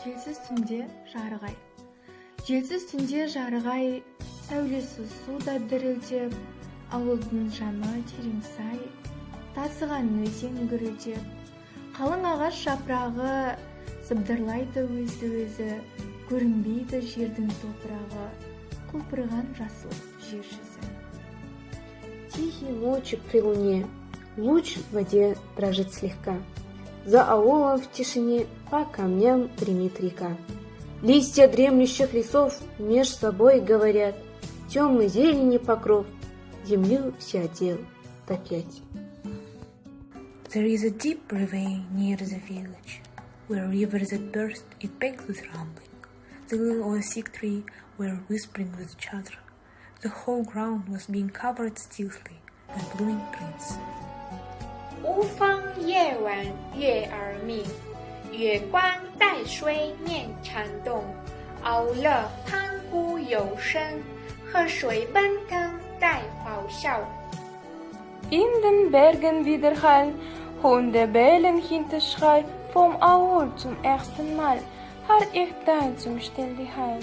Желсіз түнде жарық ай. Желсіз түнде жарық ай, сәулесіз суда дірілдеп, ауылдың жаны терең сай, тасыған өзен гүрілдеп, қалың ағаш жапырағы сыбдырлайды өзді-өзі, көрінбейді жердің топырағы, құлпырған жасыл жер жүзі. Тихие ночи при луне, луч в воде дрожит слегка. За аулом в тишине по камням гремит река. Листья дремлющих лесов меж собой говорят, темный зелени покров землю все одел опять. There is a deep ravine near the village, where rivers that burst it banks with rumbling. The little old sick tree were whispering with each other. The whole ground was being covered stealthily by blooming trees. 无风夜晚月儿明，月光带水面缠动，敖乐盘古有声，河水奔腾在咆哮。In den Bergen widerhallen Hunde bellen Hinterschrei vom Aul zum ersten Mal, hart ich dann zum Stillgeheim.